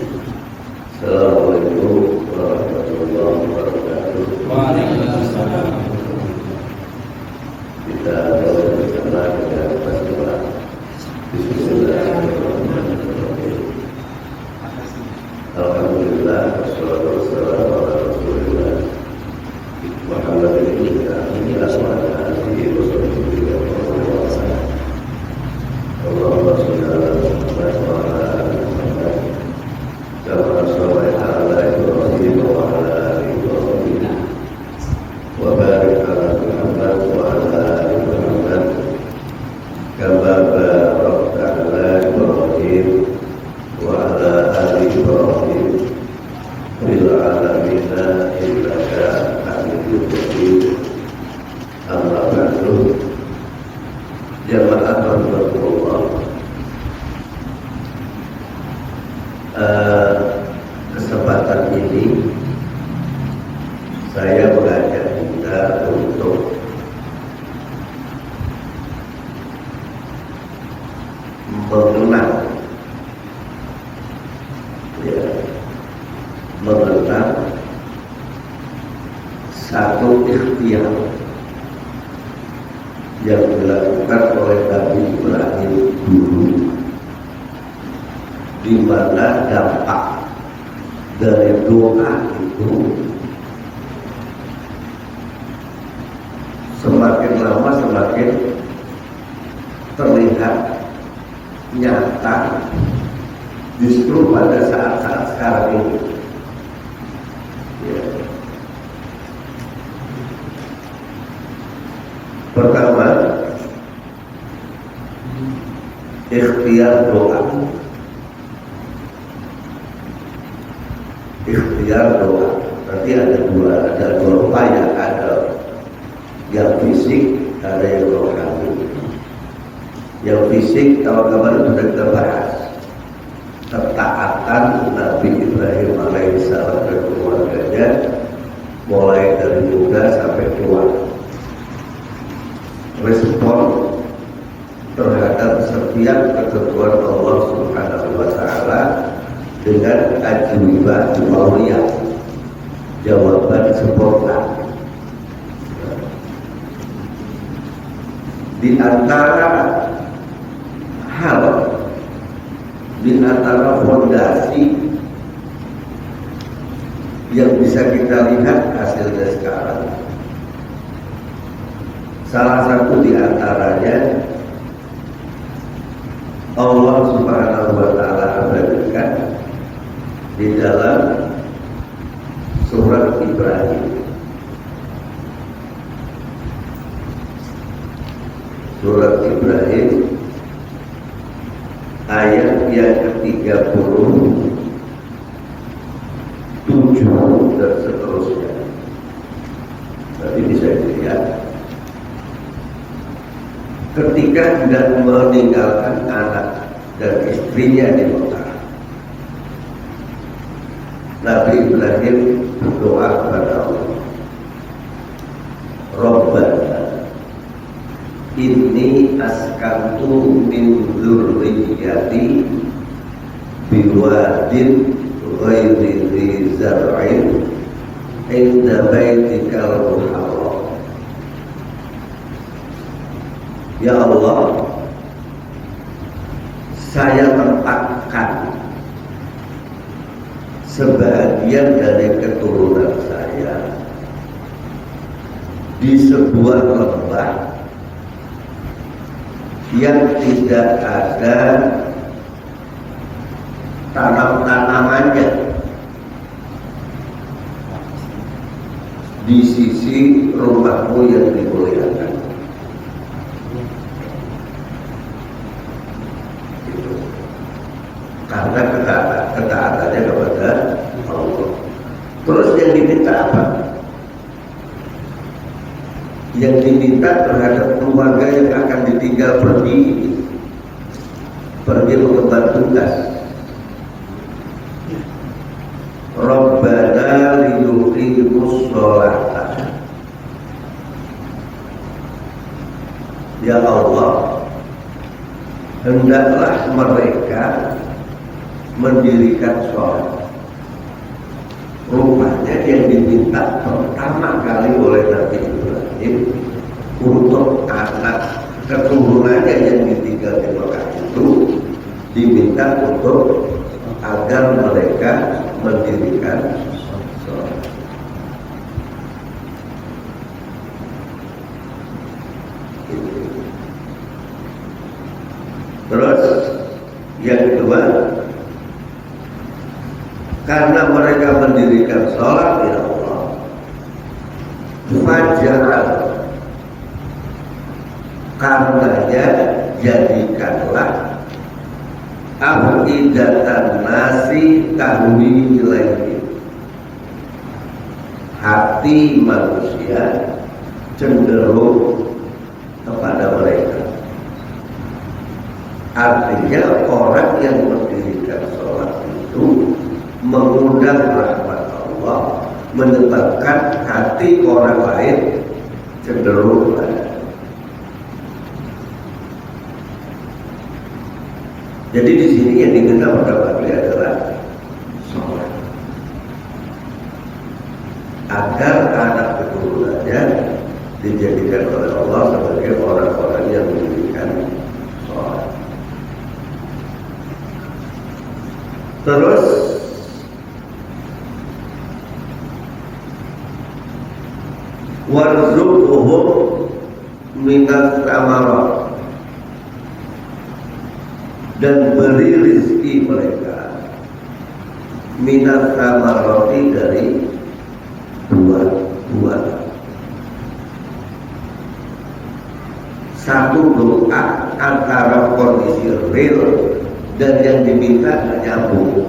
Assalamualaikum warahmatullahi wabarakatuh. Waalaikumsalam. Kita boleh bersama dengan basmalah. Bismillahirrahmanirrahim. Alhamdulillah, wassalatu wassalamu ala Rasulillah Muhammadin ila alihi wa sahbihi wa sallam. Allahumma shalli ala Muhammad wa ala ali Muhammad kama shallaita ala Ibrahim wa ala ali Ibrahim wa barik ala Muhammad wa ala ali Muhammad kama barakta ala Ibrahim wa ala ali Ibrahim fil alamin innaka Hamidum Majid. Amma ba'du. Jamaah rahmatullah. Kesempatan ini saya mengajak kita untuk mengenang satu ikhtiar yang dilakukan oleh Nabi Ibrahim dulu, di mana dampak dari doa itu semakin lama semakin terlihat nyata justru pada saat-saat sekarang ini. Pertama, ikhtiar doa. Ikhtiar doa. Nanti ada dua upaya, ada yang fisik, ada yang rohani. Yang fisik kawan-kawan sudah kita bahas, ketaatan Nabi Ibrahim alaihissalam dan keluarganya mulai dari muda sampai tua. Respon terhadap setiap ketentuan Allah Subhanahu wa taala dengan ajwibah jawabiyah, jawaban sempurna. Di antara hal, di antara fondasi yang bisa kita lihat hasilnya sekarang, salah satu di antaranya Allah Subhanahu wa taala abadikan di dalam surat Ibrahim. Surat Ibrahim ayat yang ke-37 dan seterusnya. Nanti bisa dilihat. Ketika hendak meninggalkan anak dan istrinya di Mekah, Nabi Ibrahim berdoa kepada Allah, Rabbana inni askantu min dzurriyyati biwadin ghairi dzi zar'in inda baitikal muharram. Ya Allah, saya tempatkan sebagian dari keturunan saya di sebuah lembah yang tidak ada tanam-tanamannya di sisi rumahmu yang dimuliakan. Karena ketaatannya kepada Allah. Terus yang diminta apa? Yang diminta terhadap keluarga yang akan ditinggal pergi mengemban tugas. Rabbana liyuqimus sholata. Ya Allah, hendaklah mereka mendirikan sholat. Rupanya yang diminta pertama kali oleh Nabi Ibrahim untuk anak keturunannya yang ditinggal di Mekah itu diminta untuk agar mereka mendirikan sholat. Terus yang kedua, karena mereka mendirikan sholat ya Allah, fajar karenanya jadikanlah afidatan nasi tahwi ilaihi, hati manusia cenderung kepada mereka. Artinya orang yang mendirikan sholat itu mengundang rahmat Allah, menyebabkan hati orang lain cenderung kepada. Jadi di sini yang diminta pada kami adalah sholat, agar anak keturunannya dijadikan oleh Allah sebagai orang-orang yang mendirikan sholat. Terus warzuqhum minas samarat, dan beri rezeki mereka minas samarati dari buah-buah. Satu doa antara kondisi real dan yang diminta nyambung.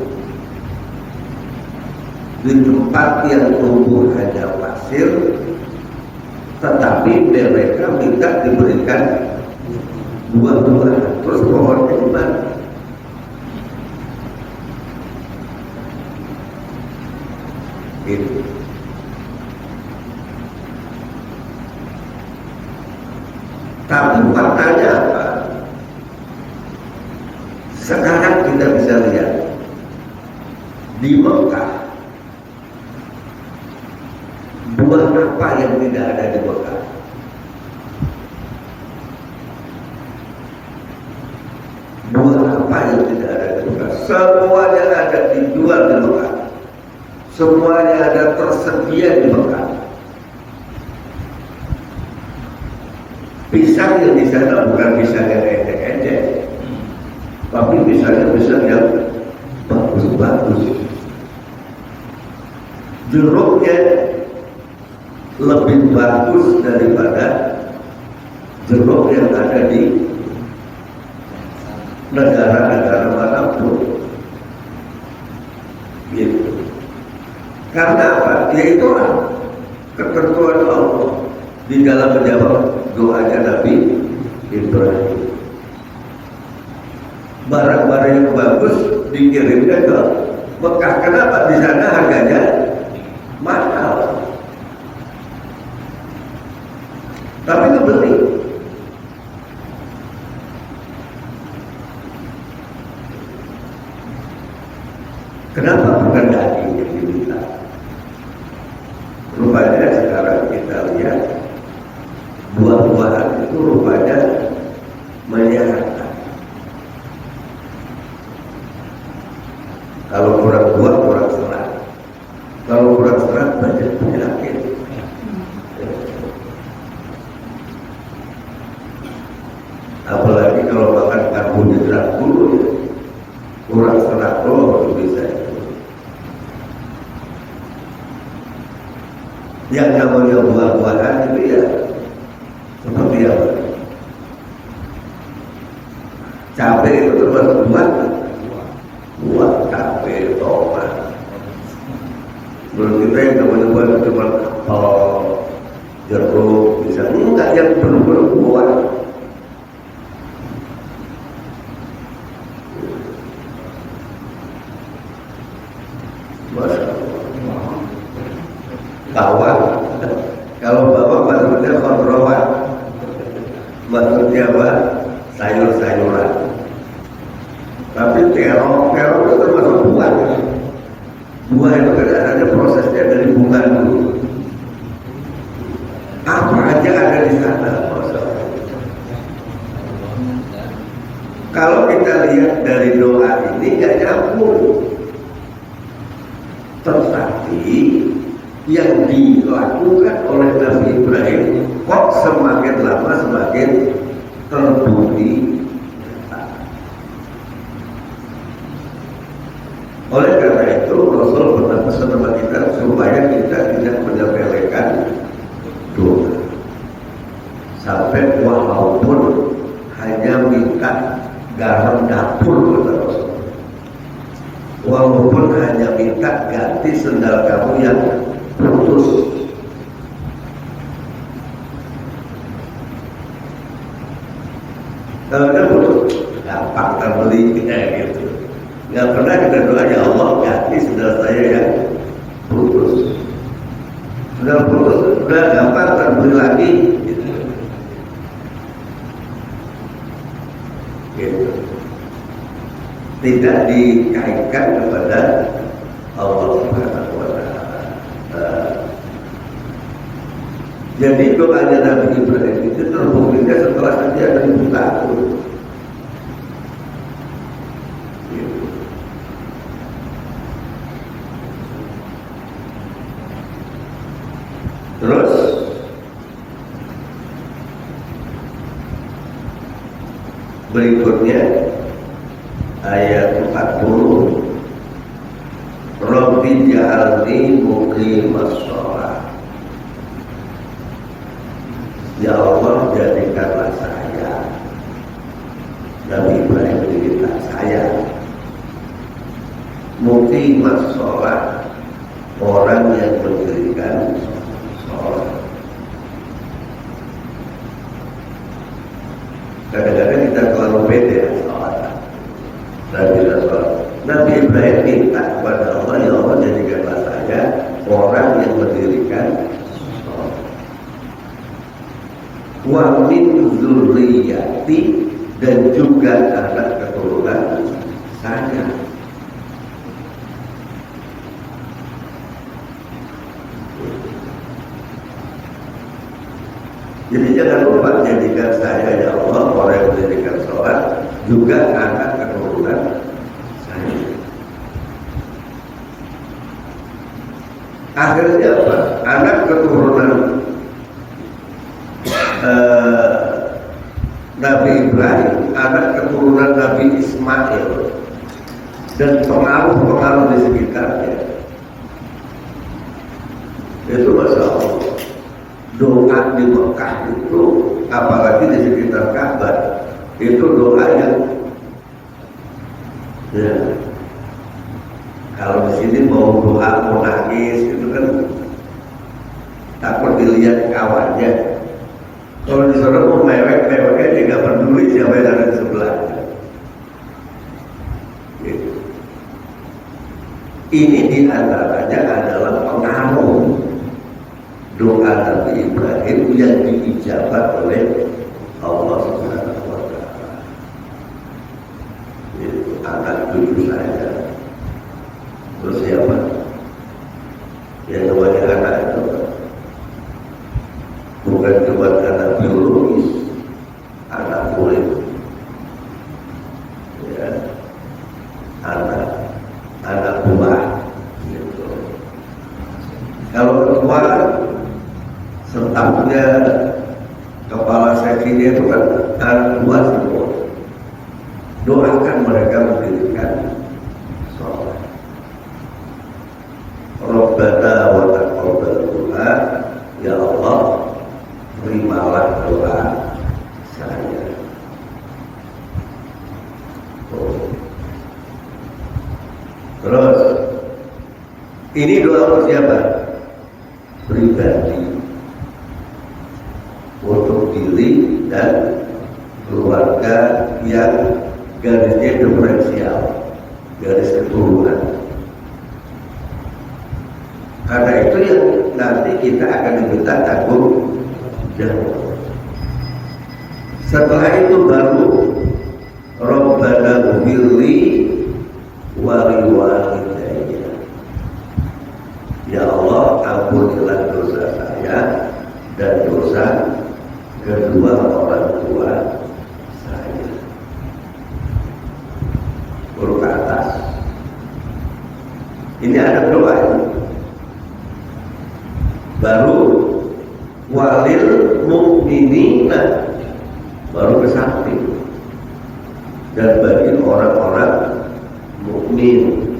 Di tempat yang tumbuh hanya pasir, tetapi mereka minta diberikan buah-buahan. Terus pohonnya gimana? Itu. Tapi faktanya apa? Sekarang kita bisa lihat di Mekah, buah apa yang tidak ada di Mekah? Buah apa yang tidak ada di Mekah? Semuanya ada dijual di Mekah. Semuanya ada tersedia di Mekah. Pisang yang di sana bukan pisang yang ecek-ecek, tapi pisang yang bagus-bagus. Jeruknya lebih bagus daripada jeruk yang ada di negara-negara manapun. Gitu. Karena apa? Yaitulah ketentuan Allah di dalam menjawab doanya Nabi Ibrahim. Barang-barang yang bagus dikirimkan ke Mekah. Kenapa? Di sana harganya mahal, tapi kebeli. Kenapa bukan daging yang diminta? Rupanya sekarang kita lihat buah-buahan itu rupanya menyehatkan. Kalau kurang buah, kurang serat. Kalau kurang serat, banyak penyakit. Apalagi kalau makan karbohidrat dulu, ya, kurang serat baru bisa itu. Yang namanya buah-buahan itu ya seperti apa? Cabai itu termasuk buah cabai, tomat. Menurut kita yang namanya buah itu cuma jeruk, bisa enggak yang benar-benar buah. Bawang, kalau bawang maksudnya khudrawat, maksudnya apa? Sayur-sayuran. Tapi terong itu termasuk Buah itu kan ada prosesnya dari bunga dulu. Apa aja ada di sana. Kalau kita lihat dari doa ini gak nyambung. Tetapi yang dilakukan oleh Nabi Ibrahim kok semakin lama semakin terbukti. Oleh karena itu Rasul pernah pesan sama kita supaya kita tidak menyepelekan doa sampai walaupun hanya minta garam dapur kata Rasul, walaupun hanya minta ganti sendal kamu yang putus. Kalau udah putus gampang terbeli kayak gitu. Nggak pernah kita doa, ya Allah ganti sendal saya yang putus. Sendal putus udah gampang terbeli lagi gitu. Gitu. Tidak dikaitkan kepada Allah Subhanahu wa Ta'ala. Jadi doanya Nabi Ibrahim itu terbuktinya setelah sekian ribu tahun. Gitu. Terus berikutnya ayat 40, Rabbi ja'alni muqimas shalah. Ya Allah, jadikanlah saya, Nabi Ibrahim minta saya muqimas shalah, orang yang mendirikan sholat. Kadang-kadang kita terlalu pede sholat. Nabi Ibrahim minta kepada Allah, ya Allah jadikanlah saya orang yang mendirikan sholat. Wa min dzurriyyati, dan juga anak keturunan saya. Jadi jangan lupa jadikan saya ya Allah orang yang mendirikan sholat, juga anak keturunan saya. Akhirnya apa? Anak keturunan Nabi Ibrahim, anak keturunan Nabi Ismail, dan pengaruh-pengaruh di sekitarnya. Itu masalah. Doa di Mekah itu, apalagi di sekitar Ka'bah, itu doa yang ya, kalau di sini mau doa mau nangis itu kan takut dilihat kawannya. Kalau di sana mau mewek-meweknya dia nggak peduli siapa yang ada di sebelahnya. Gitu. Ini diantaranya adalah pengaruh doa Nabi Ibrahim yang diijabah oleh Allah Subhanahu wa Ta'ala. Itu anak cucu saya. Terus siapa? Yang namanya anak itu bukan cuma anak biologis, anak kulit, ya, anak buah. Gitu. Kalau ketua stafnya, kepala seksinya itu kan anak buah semua. Doakan mereka mendirikan sholat. Rabbana wa taqabbal du'a, ya Allah terimalah doa saya. Terus ini doa untuk siapa? Pribadi, untuk diri dan keluarga yang garisnya diferensial, garis keturunan. Karena itu yang nanti kita akan diminta tanggung jawab. Setelah itu baru Rabbana ighfirli wa liwalidayya. ampunilah dosa saya dan dosa kedua orang tua saya. Huruf ke atas. Ini ada doa ini. Baru walil mukminina, baru ke samping. Dan bagi orang-orang mukmin.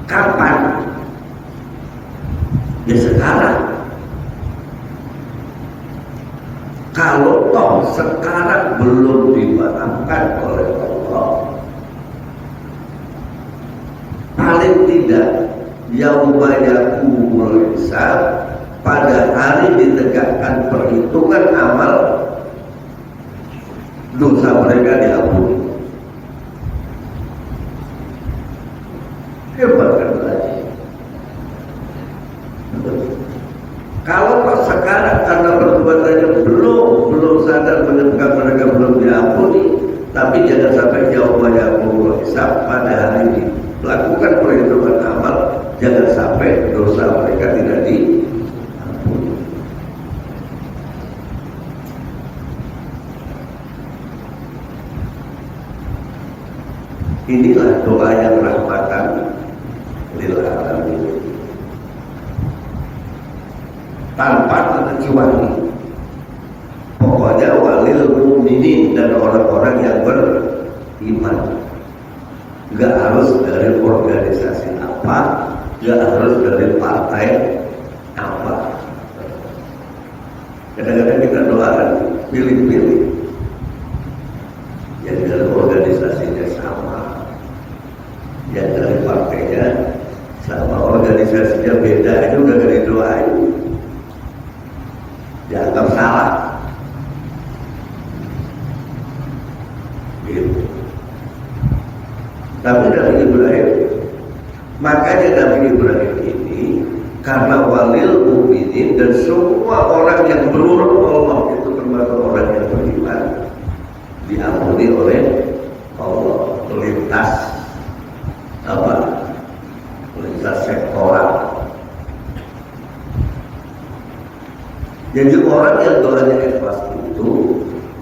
Kapan? Ya sekarang. Kalau toh sekarang belum dimaafkan oleh Allah, paling tidak yauma yaqumul hisab, pada hari ditegakkan perhitungan amal, dosa mereka diampuni. Hebat kan lagi. Kalau pas sekarang karena perbuatannya belum sadar menemukan mereka belum diampuni, tapi jangan sampai yauma yaqumul hisab, pada hari ini lakukan perhitungan amal, jangan sampai dosa mereka tidak diampuni. Inilah doa yang rahmatan lil alamin, tanpa terkecuali. Pokoknya walil mukminin, dan orang-orang yang beriman. Gak harus dari organisasi apa, gak harus dari partai apa. Kadang-kadang kita doakan pilih-pilih, yang dari organisasinya sama, yang dari partainya sama, organisasinya beda, itu udah gak didoain, dianggap salah gitu. Tapi Nabi Ibrahim, makanya Nabi Ibrahim ini karena walil mukminin, dan semua orang yang menurut Allah itu termasuk orang yang beriman, diampuni oleh Allah lintas lintas sektoral. Jadi orang yang doanya ikhlas itu,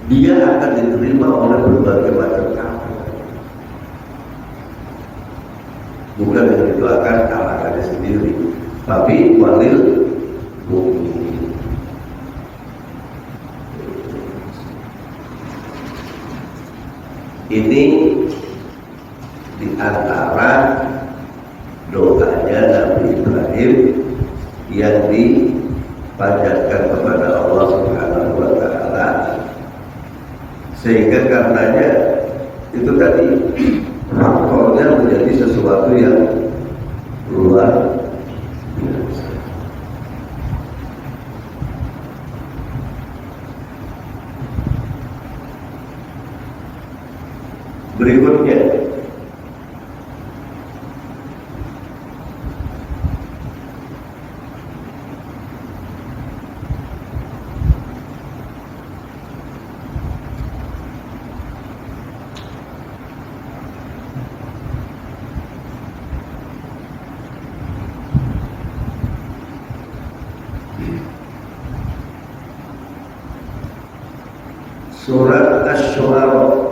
dia akan diterima oleh berbagai macam amal. Bukan yang didoakan kalangannya sendiri, tapi walil mukminin. Ini di antara doanya Nabi Ibrahim yang dipanjatkan kepada Allah Subhanahu wa Ta'ala, sehingga karenanya itu tadi faktornya menjadi sesuatu yang luar biasa. Berikutnya, surat Asy-Syu'ara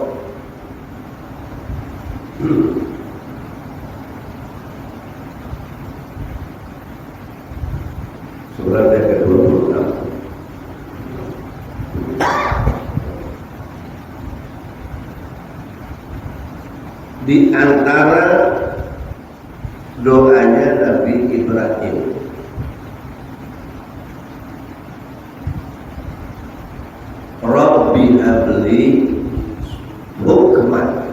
surat yang ke-26. Di antara doanya Nabi Ibrahim, Rabbi habli hukman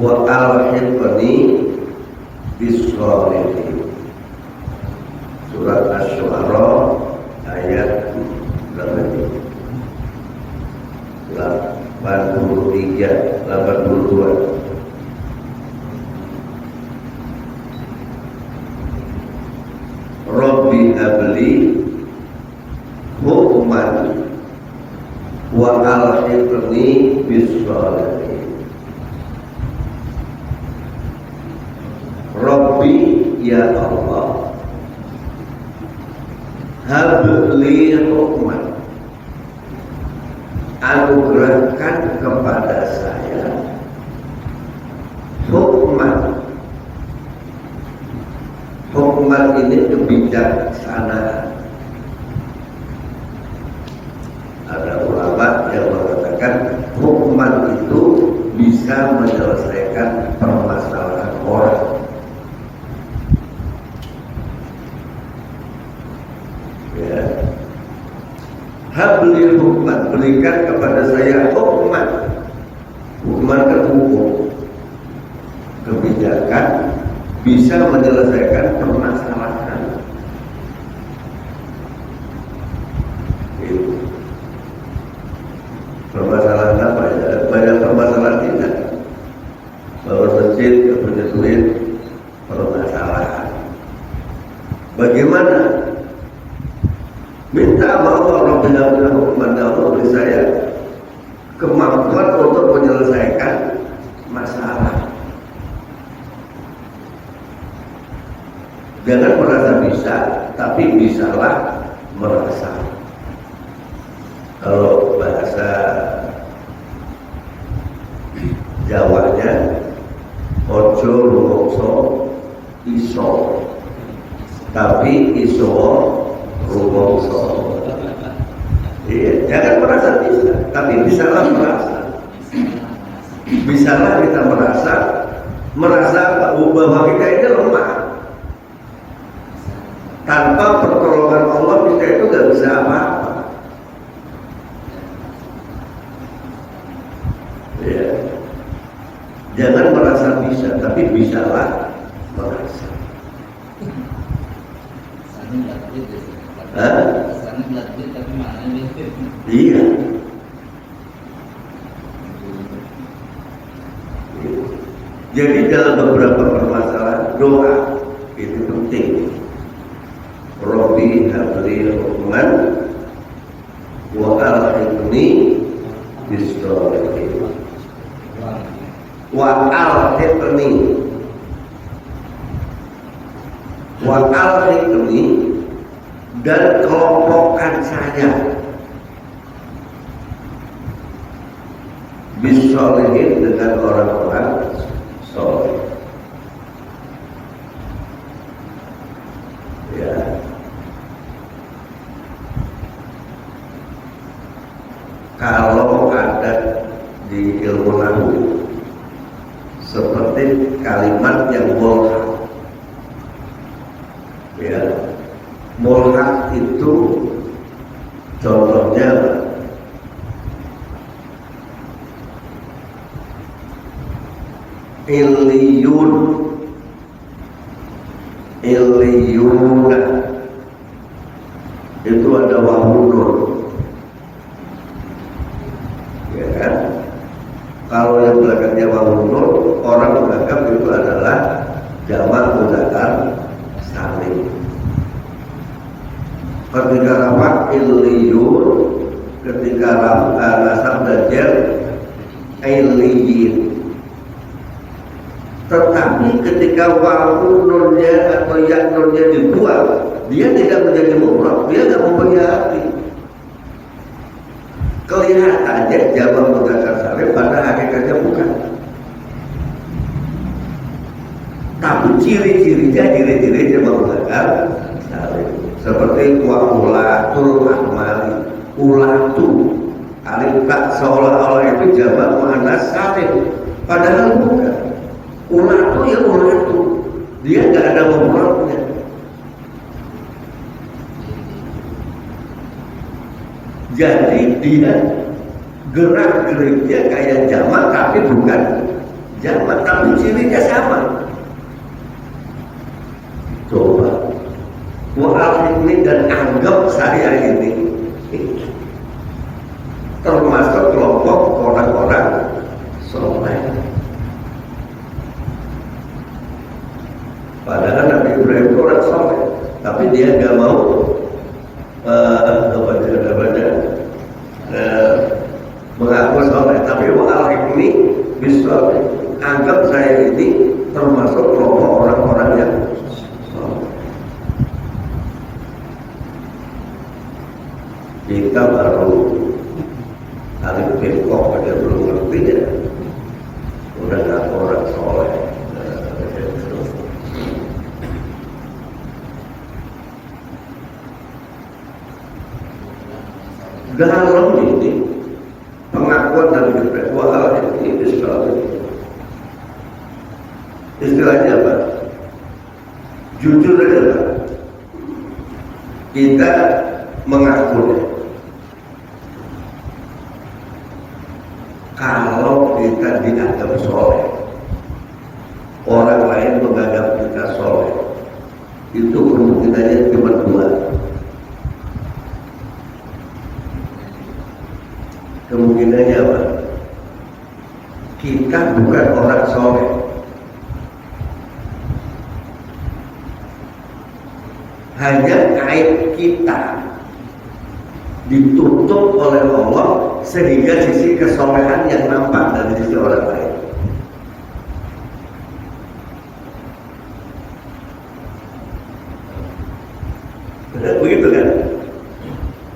wa alhiqni bis-sholihin. Surat Asy-Syu'ara ayat 82. Rabbi habli hukman wa alhiqni bis-sholihin. ya Allah, habli hukman, anugerahkan kepada saya hukman. Hukman ini kebijaksanaan. Ada ulama yang mengatakan hukman itu bisa menyelesaikan permasalahan orang. Ya. Habli hukman, berikan kepada saya hukman. Hukman kan hukum, kebijakan, bisa menyelesaikan permasalahan. Itu permasalahan apa ya? Banyak permasalahan tidak. Bangun masjid, gak punya duit, permasalahan. Bagaimana? Minta sama Allah, Rabbina hukman, Allah beri saya kemampuan untuk menyelesaikan masalah. Jangan merasa bisa, tapi bisalah merasa. Kalau bahasa Jawanya, ojo rumongso iso, tapi iso rumongso. Iya, jangan merasa bisa, tapi bisalah merasa. Bisalah kita merasa bahwa kita ini lemah. Tanpa pertolongan Allah kita itu gak bisa apa-apa. Ya. Jangan merasa bisa, tapi bisalah merasa. Iya. Jadi dalam beberapa permasalahan doa itu penting. Rabbi habli hukman wa alhiqni bis-sholihin. Wa alhiqni dan kelompokkan saya bis-sholihin dengan orang-orang soleh. Ya. Kalau ada di ilmu nahwu seperti kalimat yang mulhaq, ya, mulhaq itu contohnya illiyuna itu ada wawu nun, ya kan? Kalau yang belakangnya wawu nun, orang menganggap itu adalah jamak mudzakkar salim. Ketika rafa illiyun, ketika nasab dan jar illiyin. Tetapi ketika wawu nunnya atau ya nunnya dibuang, dia tidak menjadi mufrad, dia tidak mempunyai arti. Kelihatannya jamak mudzakkar salim, pada hakikatnya bukan. Tapi ciri-ciri jamak mudzakkar salim seperti ulatul ahmali, ulatu, alif tak seolah-olah itu jamak muannas salim, padahal bukan. Ulatu ya ulatu, dia nggak ada mufradnya. Jadi dia gerak-geriknya kayak jamak tapi bukan jamak, tapi cirinya sama. Coba mu'alif ini dan anggap saya ini termasuk kelompok orang-orang soleh. Padahal Nabi Ibrahim itu orang soleh, tapi dia nggak mau mengaku soleh. Tapi mu'alif ini bisa anggap saya ini termasuk kelompok orang-orang yang rokok aja belum ngerti ya, udah nggak orang soleh. Dalam ini pengakuan dari berdoa ini istilahnya apa? Jujur aja Pak. Kita mengaku kalau kita dianggap soleh, orang lain menganggap kita soleh, itu kemungkinannya cuma dua. Kemungkinannya apa? Kita bukan orang soleh. Hanya aib kita ditutup oleh Allah sehingga sisi kesolehan yang nampak dari sisi orang lain. Benar begitu kan?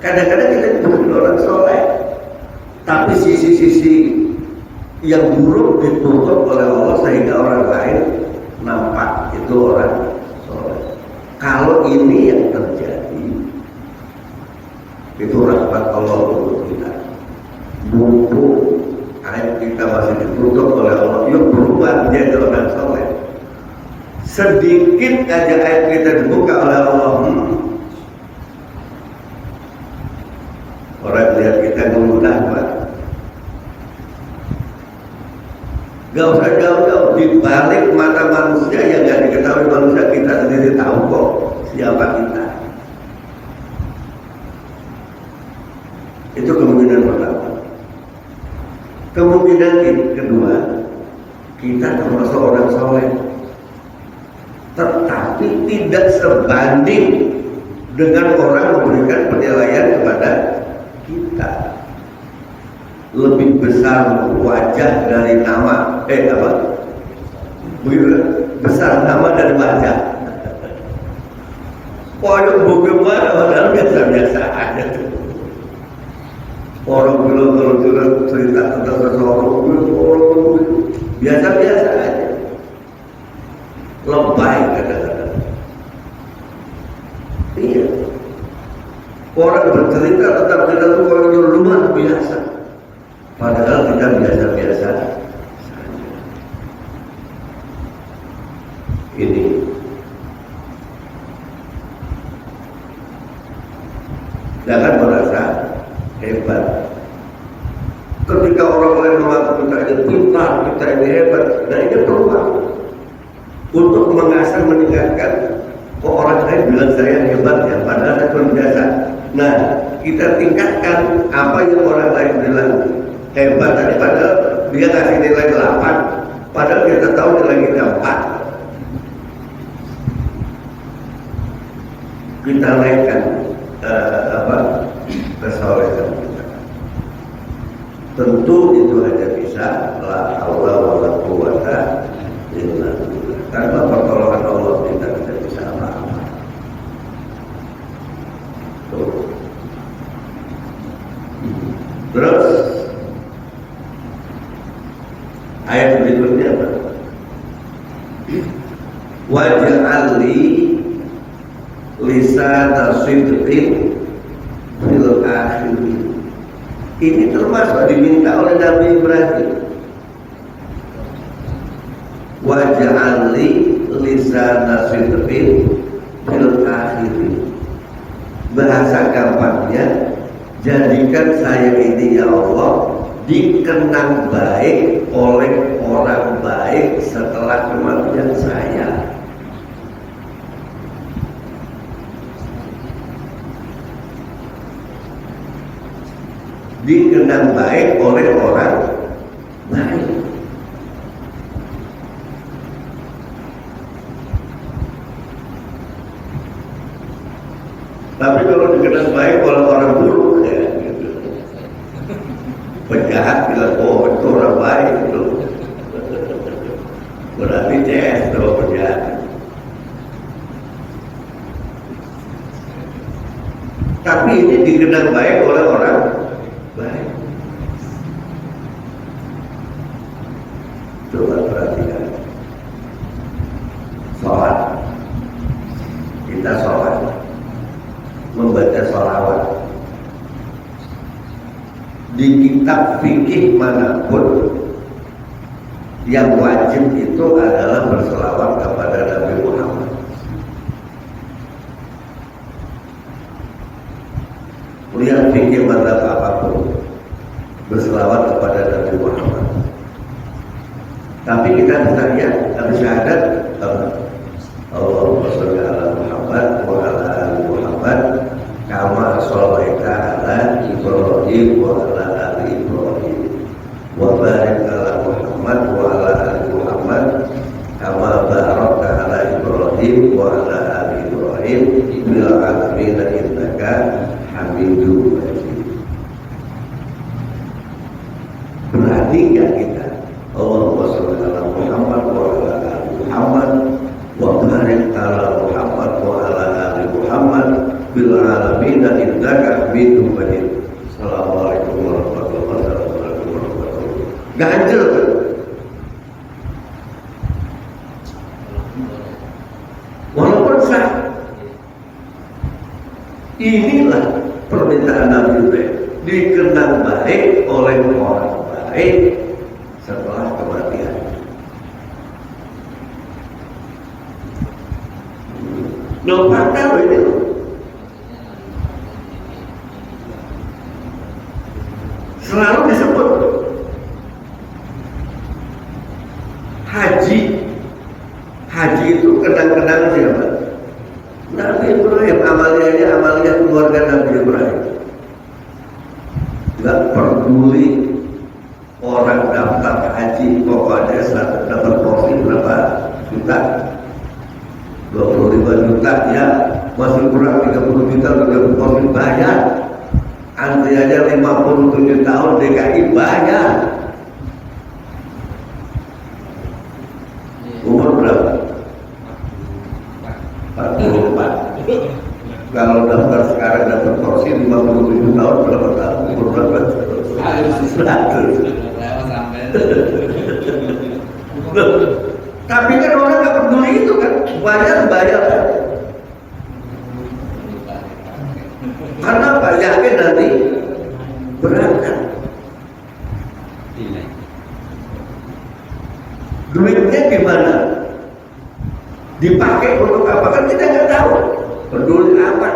Kadang-kadang kita bukan orang soleh, tapi sisi-sisi yang buruk ditutup oleh Allah sehingga orang lain nampak itu orang soleh. Kalau ini yang terjadi, itu rahmat Allah untuk kita. Mumpung aib kita masih ditutup oleh Allah, yuk berubah menjadi orang soleh. Sedikit aja aib kita dibuka oleh Allah, orang lihat kita ngeludah Pak. Gak usah jauh-jauh, di balik mata manusia yang gak diketahui manusia, kita sendiri tahu kok siapa kita. Itu kemungkinan pertama. Kemungkinan kedua, kita termasuk orang soleh, tetapi tidak sebanding dengan orang memberikan penilaian kepada kita. Lebih besar wajah dari nama, besar nama dari wajah. Pokoknya bagaimana, padahal biasa-biasa aja tuh. Orang bilang kalau cerita tentang seseorang, orang biasa-biasa aja. Lebay kadang-kadang. Iya. Orang bercerita tentang kita tuh orang yang luar biasa. Padahal kita biasa-biasa saja. Ini jangan merasa hebat. Ketika orang lain mengaku kita ini pintar, kita ini hebat, nah ini peluang untuk mengasah, meningkatkan. Kok orang lain bilang saya hebat ya, padahal saya cuma biasa. Nah, kita tingkatkan apa yang orang lain bilang hebat tadi, padahal dia kasih nilai 8, padahal kita tahu nilai kita 4. Kita naikkan kesolehan kita. Tentu itu hanya bisa la haula wala quwata illa billah. Tanpa pertolongan Allah kita tidak bisa apa-apa. Terus ayat berikutnya apa? Waj'al li lisana sidqin fil akhirin. Ini termasuk diminta oleh Nabi Ibrahim. Waj'al li lisana sidqin fil akhirin. Bahasa gampangnya, jadikan saya ini ya Allah dikenang baik oleh orang baik setelah kematian saya. Dikenang baik oleh orang baik. Tapi kalau dikenang baik oleh orang buruk ya gitu. Penjahat bilang, oh itu orang baik itu. Berarti CS itu penjahat. Tapi ini dikenang baik oleh orang baik. Coba perhatikan. Sholat. Kita sholat. Membaca sholawat. Di kitab fikih manapun yang wajib itu adalah berselawat kepada Nabi Muhammad. Lihat fikih mazhab apapun, berselawat kepada Nabi Muhammad. Tapi kita bisa lihat harus syahadat Allahumma sholli ala Muhammad wa ala ali Muhammad kama shallaita ala Ibrahim wa ala ali Ibrahim wa barik ala Muhammad wa ala ali Muhammad kama barakta ala Ibrahim wa ala ali Ibrahim fil alamin innaka Hamidum Majid. Berarti enggak kita Allahumma sholli ala Muhammad wa ala ali Muhammad wa barik ala Muhammad wa ala ali Muhammad fil alamin innaka Hamidum Majid. Assalamualaikum warahmatullahi wabarakatuh. Ganjel kan? Walaupun sah. Inilah permintaan Nabi Ibrahim, dikenang baik oleh orang baik setelah kematian. Fakta ini selalu disebut haji. Haji itu kenang-kenang siapa? Nabi Ibrahim. Amaliyahnya amaliyah keluarga Nabi Ibrahim. Gak peduli orang daftar haji, pokoknya dapat porsi berapa juta, 25 juta ya, masih kurang 30 juta udah porsi bayar. Antri aja 57 tahun DKI bayar. Umur berapa? 44. Kalau daftar sekarang dapat porsi 57 tahun berapa tahun? Umur berapa? 100. Tapi kan orang nggak peduli itu kan, bayar kan. Karena apa? Yakin nanti berangkat. Duitnya gimana? Dipakai untuk apa? Kan kita nggak tahu. Peduli apa?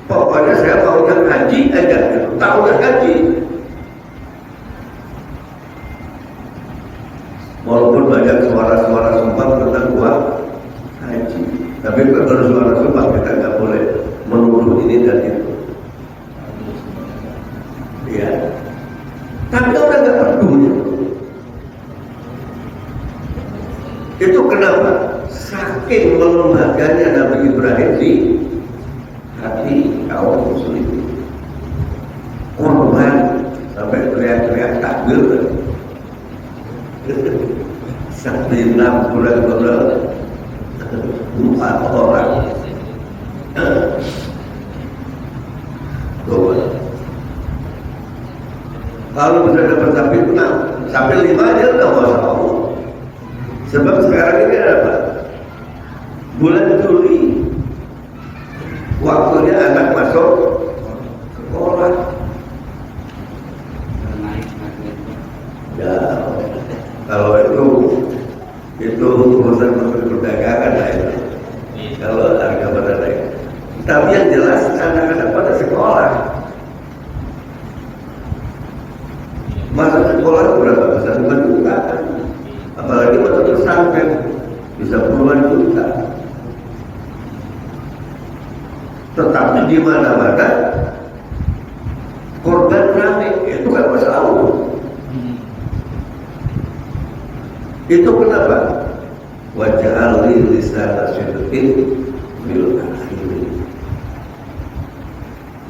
Pokoknya saya maunya haji aja. Tahunya haji. Walaupun banyak suara-suara sumpah tentang uang haji, tapi kalau suara sumpah kita nggak boleh menuduh ini dan itu. Ya. Tapi orang nggak peduli. Itu kenapa? Saking melembaganya Nabi Ibrahim di hati kaum muslim. Korban sampai teriak-teriak takbir. 6 bulan 4 orang. Kalau sudah dapat sapi 6, sapi 5 aja udah masya Allah. Sebab sekarang ini apa? Bulan Juli, waktunya anak masuk sekolah. Ya, kalau itu urusan menteri perdagangan lah itu. Kalau harga pada naik. Tapi yang jelas anak-anak pada sekolah. Masuk sekolah berapa? Bisa 5 juta. Apalagi masuk pesantren bisa puluhan juta. Tetapi di mana-mana korban rame, itu kan masalah. Itu kenapa? Waj'alni lisana sidqin bil akhirin.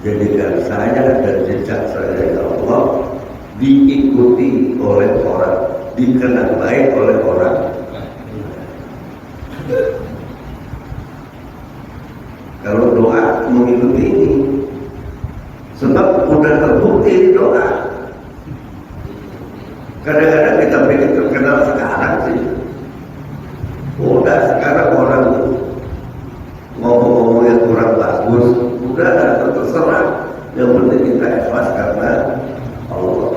Jadikan saya dan jejak saya ya Allah diikuti oleh orang, dikenal baik oleh orang. Kalau doa mengikuti ini, sebab sudah terbukti ini doa. Kadang-kadang kita pengen terkenal sekarang sih. Udah sekarang orang ngomong-ngomong yang kurang bagus, udah terserah. Yang penting kita ikhlas karena Allah.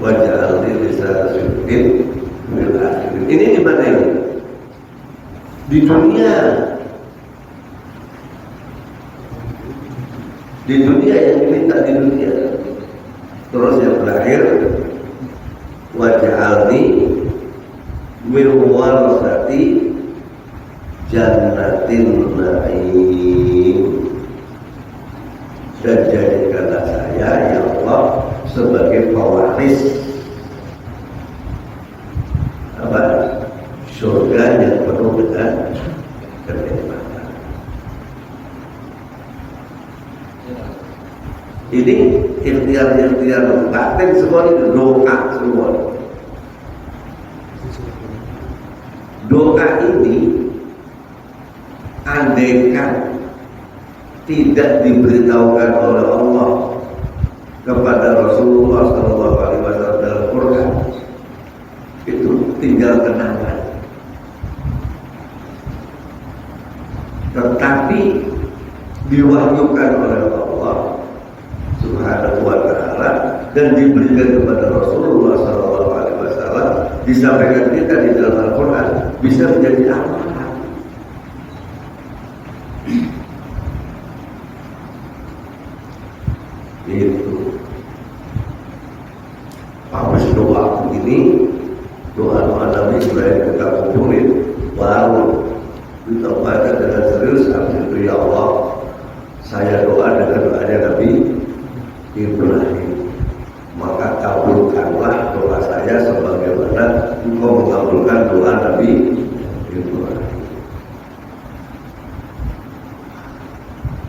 Waj'alni lisana sidqin fil akhirin. Ini di mana ini? Di dunia. Di dunia yang diminta di dunia. Terus yang terakhir, waj'alni min warasati jannatin na'im, dan jadikanlah saya ya Allah sebagai pewaris apa? Surga yang penuh dengan kenikmatan. Ini ikhtiar batin semua, ini doa semua. Doa ini andaikan tidak diberitahukan oleh Allah kepada Rasulullah SAW dalam Quran, itu tinggal kenangan. Tetapi diwahyukan oleh Allah Subhanahu wa Ta'ala dan diberikan kepada Rasulullah SAW, disampaikan kita di dalam Al-Quran, bisa menjadi amalan. Itu habis doa begini, doa Nabi Ibrahim kita kumpulin, baru kita baca dengan serius. Habis itu, ya Allah, saya doa dengan doanya Nabi Ibrahim, maka kabulkanlah doa saya sebagaimana Engkau mengabulkan doa Nabi Ibrahim.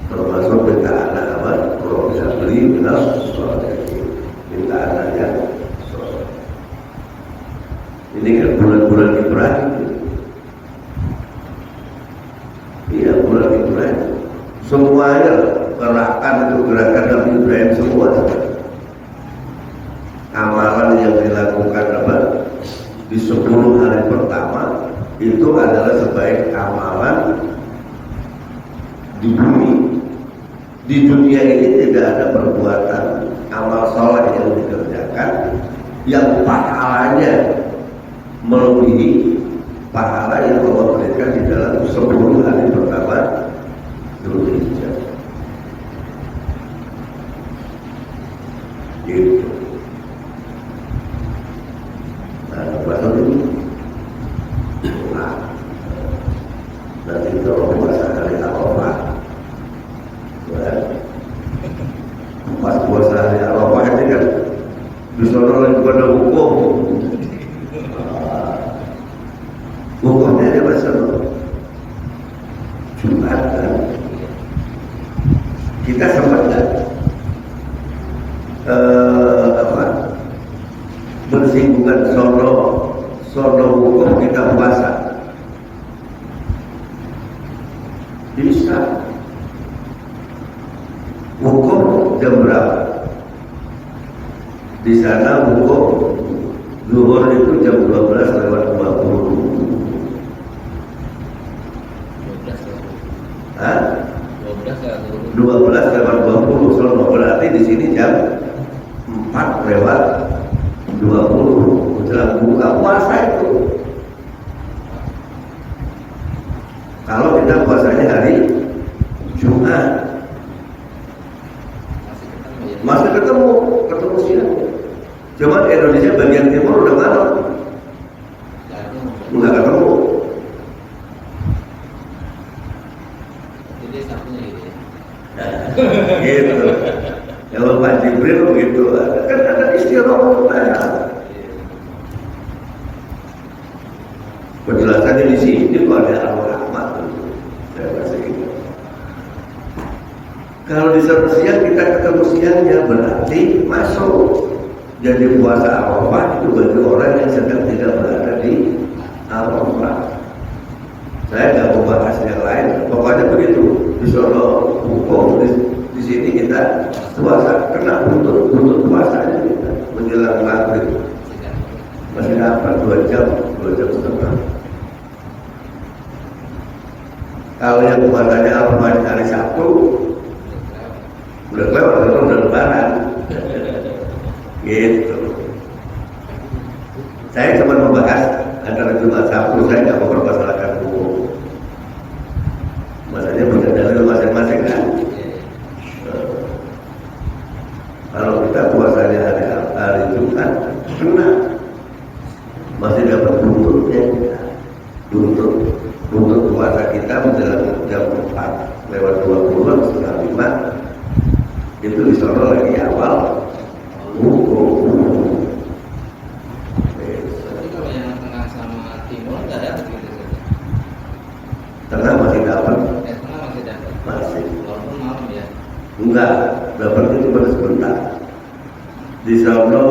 Termasuk minta anak apa? Kalau bisa beli minta sholihin, minta anaknya sholihin. Ini kan bulan-bulan Ibrahim. Iya, bulan Ibrahim. Semuanya gerakan itu gerakan Nabi Ibrahim semua. Amalan yang dilakukan apa? Di 10 hari pertama itu adalah sebaik amalan di bumi. Di dunia ini tidak ada perbuatan amal soleh yang dikerjakan yang pahalanya melebihi pahala yang Allah berikan di dalam 10 hari pertama Dzulhijjah. Gitu. Nah, baru ini. Nah, nanti kalau puasa hari Arafah, pas puasa hari Arafah ini kan disono pada hukum. Hukumnya ada masalah. Jumat kan? Kita sempat bersinggungan sono hukum kita puasa. Bisa. Hukum jam berapa? Di sana hukum zuhur itu jam 12:20. Hah? 12:20 sono, berarti di sini jam 4:20 menjelang buka puasa itu. Kalau kita puasanya hari Jumat, masih ketemu siang. Cuma Indonesia bagian timur udah malam, nggak ketemu. Gitu. Kalau Pak Jibril begitu, kan ada istirahat. Penjelasannya di sini kok ada Al-Rahmat. Saya rasa gitu. Kalau di satu siang kita ketemu siangnya, berarti masuk. Jadi puasa Arafah itu bagi orang yang sedang tidak berada di Arafah. Saya nggak mau bahas yang lain. Pokoknya begitu. Di Solo hukum, di sini kita puasa, kena butuh puasanya kita. 2 jam setengah. Kalau yang puasanya Al-Fatihah hari Sabtu udah lewat, udah lebaran. Gitu. Saya cuma membahas antara Jumat Sabtu, saya nggak mau mempermasalahkan hukum. Masalahnya punya dalil masing-masing kan. Kalau kita puasanya hari Jumat, kena masih dapat buntutnya kita. Buntut puasa kita menjelang jam 4:20 setengah 5 itu disorot lagi awal hukum. Berarti kalau yang tengah sama timur nggak ada begitu? Tengah masih dapat. Tengah masih dapat. Masih. Walaupun malam ya. Enggak, dapatnya cuma sebentar. Di sana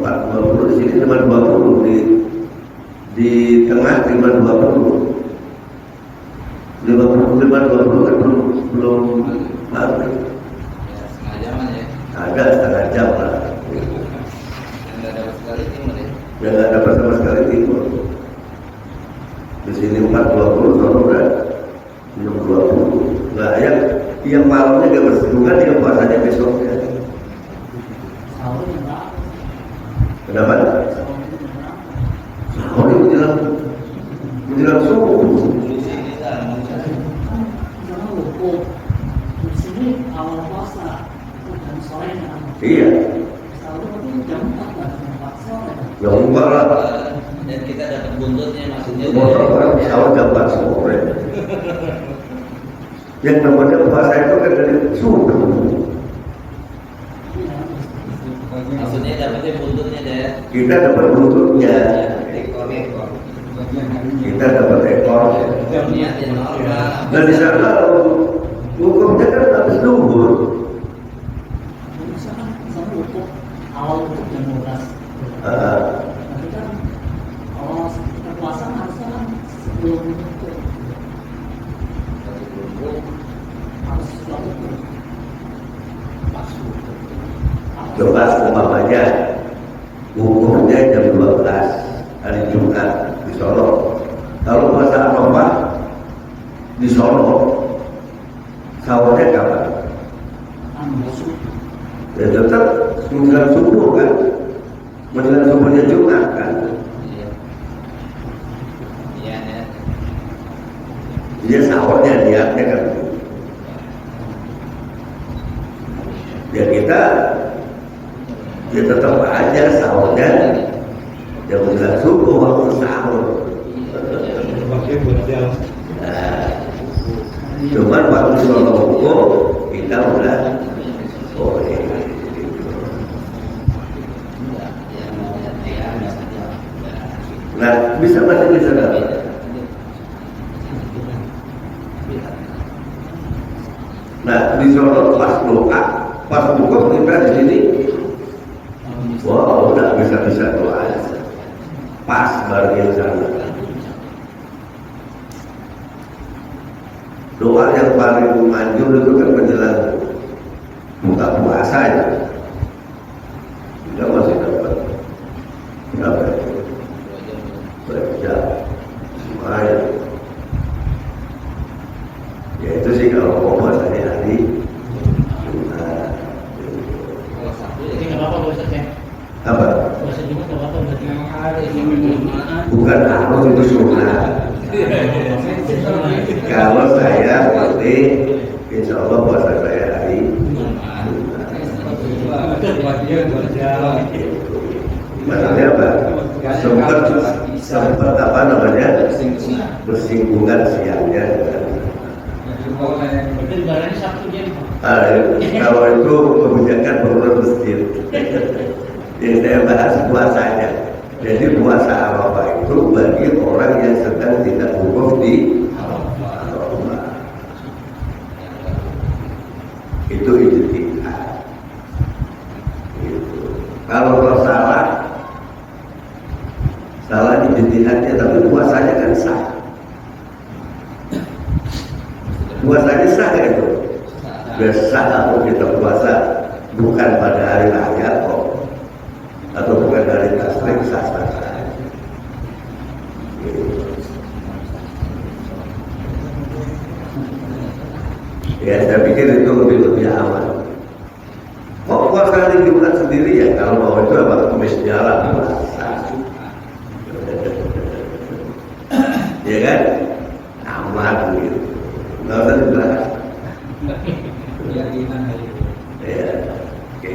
4:20, di sini cuma 20, di tengah cuma 20. 50 kan belum maghrib. Ya, setengah jaman ya. Ada setengah jam lah. Yang nggak dapat sekali timur ya. Yang nggak dapat sama sekali timur. Di sini 4:20, sana udah 6:20. Nah, yang malamnya gak bersinggungan dengan puasanya besoknya. Kenapa? Sahur itu menjelang subuh. Di sini awal puasa jam sore kan? Iya. Sahur itu jam 4 lah, jam 4 sore. Ya enggak lah. Dan kita dapat buntutnya maksudnya. Motor orang sahur jam 4 sore. Yang namanya puasa itu kan dari subuh. Maksudnya dapatnya buntutnya deh. Kita dapat buntutnya. Ekor. Kita dapat ekor. Niat yang normal. Dan di sana hukumnya kan habis duhur. Misalkan untuk awal untuk jam 12. Tapi kan kalau kita puasa harusnya kan sebelum itu harus sesuatu itu. Coba umpamanya hukumnya jam 12 hari Jumat di Solo. Kalau puasa Arafah di Solo, sahurnya kapan? Ya tetap menjelang subuh kan, menjelang subuhnya Jumat kan. Iya ya. Dia sahurnya niatnya kan. Ya kita tetap aja sahurnya yang menjelang subuh waktu sahur. Nah, cuman waktu sholat hukum kita udah boleh. Nah, masih bisa dapat. Nah, di Solo pas doa, pas buka kita di sini, wow, udah bisa doa. Pas baru yang sana. Doa yang paling manjur itu kan menjelang buka puasa ya. Kita masih dapat berapa itu? Berjam. Lumayan. Ya itu sih kalau mau puasanya hari Jumat. Kalau Sabtu Jadi ya. nggak apa-apa Pak Ustadz ya? Apa? Puasa Jumat nggak apa-apa berarti. Bukan harus itu sunnah. Kalau saya berarti insya Allah puasa saya hari maksudnya apa? Sempat apa namanya? Bersinggungan siangnya. Berarti lebarannya Sabtu dia nih Pak. Kalau itu kebijakan pengurus masjid. Yang saya bahas puasanya. Jadi puasa Arafah itu bagi orang yang sedang tidak wukuf di Arafah. Itu ijtihad. Gitu. Kalau salah ijtihadnya tapi puasanya kan sah. Puasanya sah itu. Biasa kalau kita puasa bukan pada hari raya kok, atau bukan hari tasrik sah. pikir itu lebih aman. Mau puasa hari Jumat sendiri ya, kalau mau itu apa kemis jalan puasa. Ya kan? Aman gitu. Nggak usah dibahas. Ya, oke.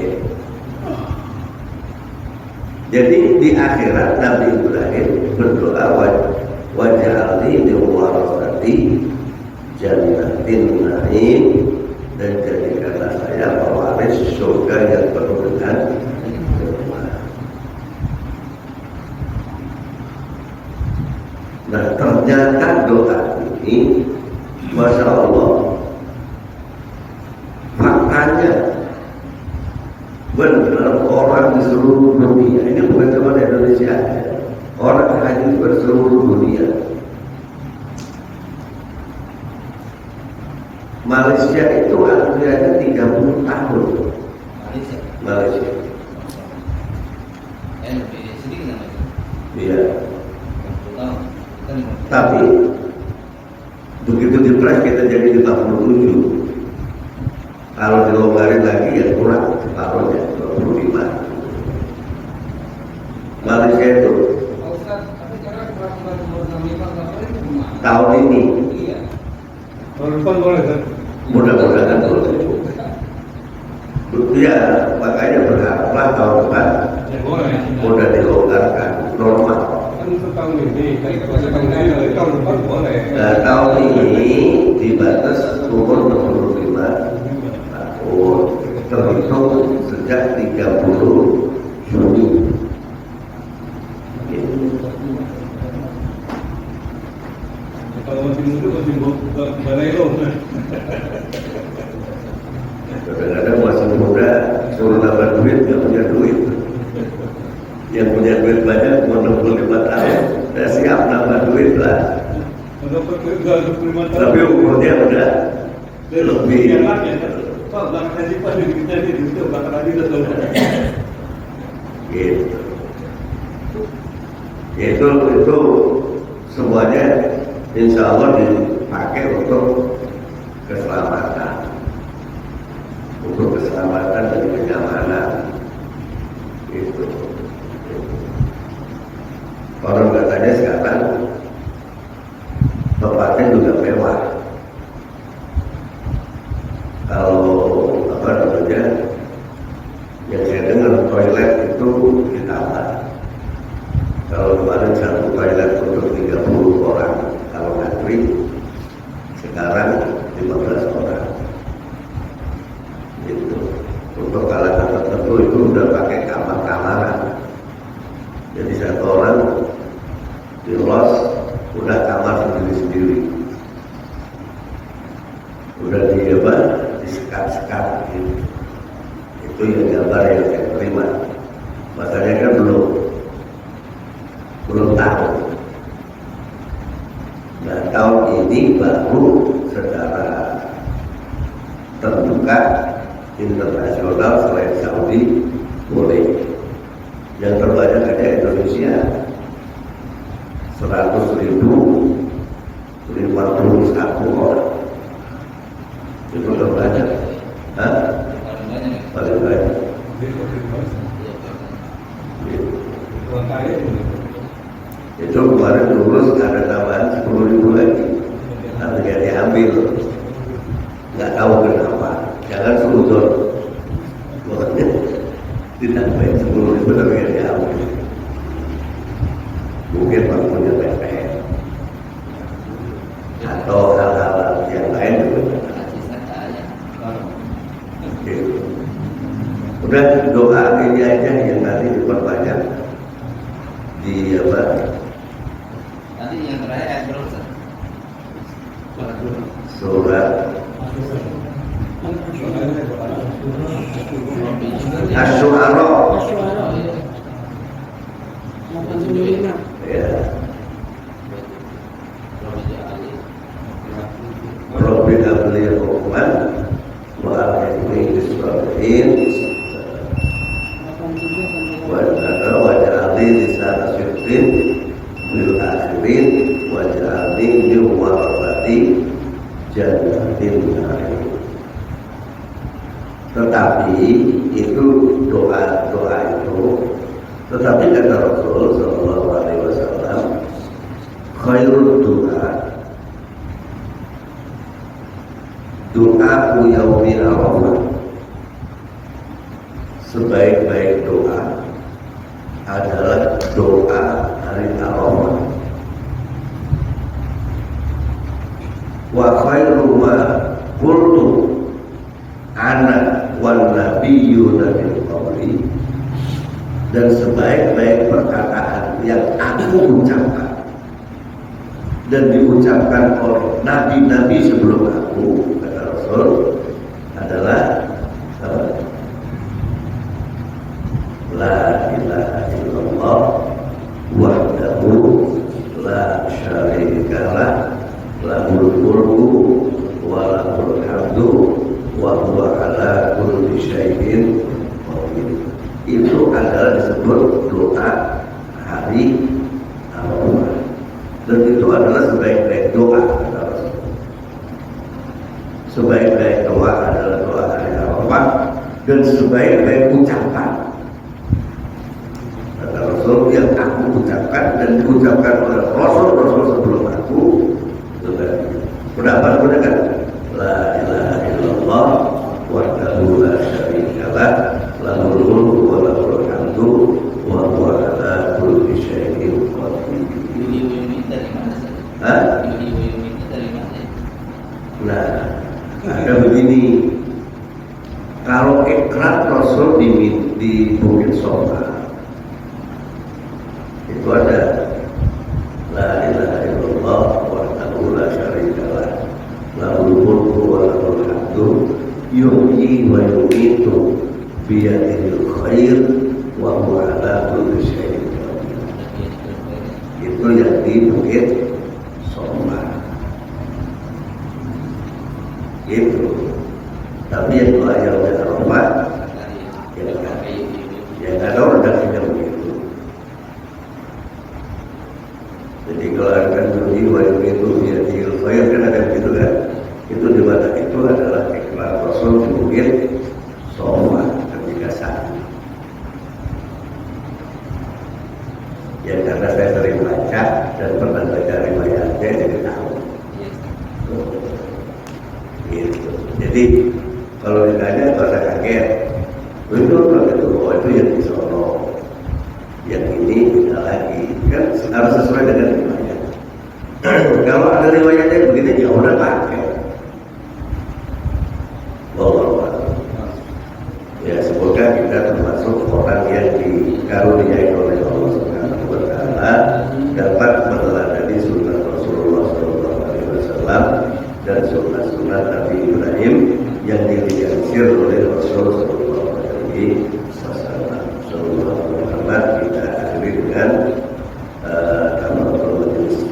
Jadi di akhirat Nabi Ibrahim berdoa waj'alni min warasati jannatin na'im, dan jadikanlah saya pewaris surga yang penuh dengan nikmat. Nah, ternyata doa ini, masya Allah, faktanya benar orang di seluruh dunia, ini bukan cuma di Indonesia, orang haji di seluruh dunia. Malaysia itu antriannya 30 tahun. Malaysia. Lebih sedikit namanya. Iya. 60 tahun. Kan 50 tahun. Tapi begitu dipres kita jadi 57. Kalau dilonggarin lagi ya kurang separuhnya 25. Malaysia itu Pak Ustaz, tapi sekarang peraturan nomor 65 itu gimana? tahun ini Iya. Tahun depan boleh kan? mudah-mudahan boleh. Ya makanya berharaplah tahun depan Ya boleh. udah dilonggarkan normal. Kan setahun ini, tahun depan boleh. Nah, tahun ini dibatas umur 65 tahun, terhitung sejak 30 Juni. Kalau masih muda masih balai lo. Kadang-kadang masih muda suruh nambah duit, nggak punya duit. Yang punya duit banyak, umur 65 tahun, saya siap nambah duit lah. Dapat kerja 25 tahun. Tapi umurnya udah lebih. Yang lain ya, Pak, belakang haji Pak, kita ini itu belakang haji udah tahu. Gitu. Itu semuanya insya Allah dipakai untuk keselamatan, dan kenyamanan. Itu. Orang katanya sekarang tempatnya juga mewah. Kalau apa namanya, yang saya dengar toilet itu ditambah. Kalau kemarin satu toilet untuk 30 orang, kalau ngantri sekarang 15 orang. Itu untuk kalangan tertentu itu udah pakai kamar-kamaran. Jadi satu orang di los udah kamar sendiri-sendiri, udah disekat-sekat gitu. Itu yang gambar yang saya terima. Makanya kan belum tahu. Nah, tahun ini baru secara terbuka internasional selain Saudi boleh. Yang terbanyak ada Indonesia 100.051 orang. Itu terbanyak. Hah? Paling banyak ya. Paling banyak. Orang kaya itu. Itu kemarin lulus ada tambahan 10.000 lagi. Artinya diambil. Nggak tahu kenapa. Jangan suzon. Pokoknya ditambahin 10.000 tapi nggak diambil. Mungkin waktunya PPN atau hal-hal yang lain juga. Gitu. Udah doa ini aja yang nanti diperbanyak di apa? Nanti yang terakhir ayat berapa Ustaz? Surat Asy-Syu'ara. Asy'ara. 85. Ya. Rabbi habli hukman wa alhikni bis-shalihin wa ja'alni lisana sidqin bil akhirin wa ja'alni min warasati jannatin na'im. Tetapi itu doa itu, tetapi kata Rasul Shallallahu Alaihi Wasallam, khairul doa yaumi Arafah, sebaik-baik doa adalah doa hari Arafah. Wa khairu ma qultu ana wan nabiyyuna min qabli, dan sebaik-baik perkataan yang aku ucapkan dan diucapkan oleh nabi-nabi sebelum aku, kata Rasul, adalah la ilaha illallah wahdahu la syarika lah, lahul mulku wa lahul hamdu wa huwa ala kulli syai'in qadir. Itu adalah disebut doa hari Arafah, dan itu adalah sebaik-baik doa. Sebaik-baik doa adalah doa hari Arafah, dan sebaik-baik ucapan kata Rasul yang aku ucapkan dan diucapkan oleh Rasul sebelum aku, pendapat kan la ilaha illallah wahdahu la syarika lah, lahul mulku wa lahul hamdu wa huwa ala kulli syai'in qadir. Dari mana sih? Hah? Dari mana? Nah, ada begini, kalau ikrar Rasul di Bukit Sofa itu ada la ilaha illallah wahdahu la syarika lah, lahul mulku wa lahul hamdu yuhyi wa yumiitu biyadihil khair wa huwa ala kulli syai'in qadir. Itu yang di Bukit Sofa itu. Tapi yang doa yang Arafah yang ada redaksinya begitu. Jadi kalau akan bunyi wajib itu dia khair kan ada begitu kan? Itu di mana itu adalah ikrar Rasul di Bukit Sofa ketika saat. Ya karena saya sering baca dan pernah baca riwayatnya jadi tahu. Gitu. Jadi kalau ditanya bahasa kaget, itu kalau itu itu yang di Solo, yang ini tidak lagi, kan harus sesuai dengan riwayat. Kalau ada riwayatnya begitu ya udah pakai. Wallahu a'lam. Ya semoga kita termasuk orang yang dikaruniai oleh Allah Subhanahu wa taala dapat meneladani sunnah Rasulullah SAW dan sunnah Nabi Ibrahim yang direalisir oleh Rasul Sallallahu Alaihi Wasallam. Sallallahu Muhammad kita akhiri dengan kafaratul majlis.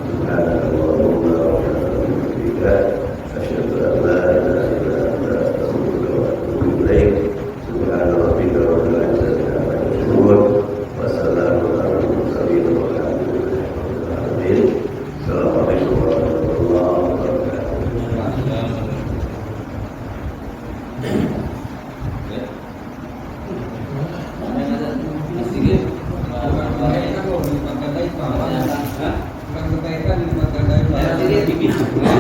Subhanallahumma wa bihamdika asyhadu an la ilaha illa anta astaghfiruka wa atubu ilaik. Subhana rabbika rabbil izzati amma yasifun wa salamun alal mursalin walhamdulillahi rabbil alamin. Assalamualaikum warahmatullahi wabarakatuh. Bukan kebaikan, bukan kebaikan.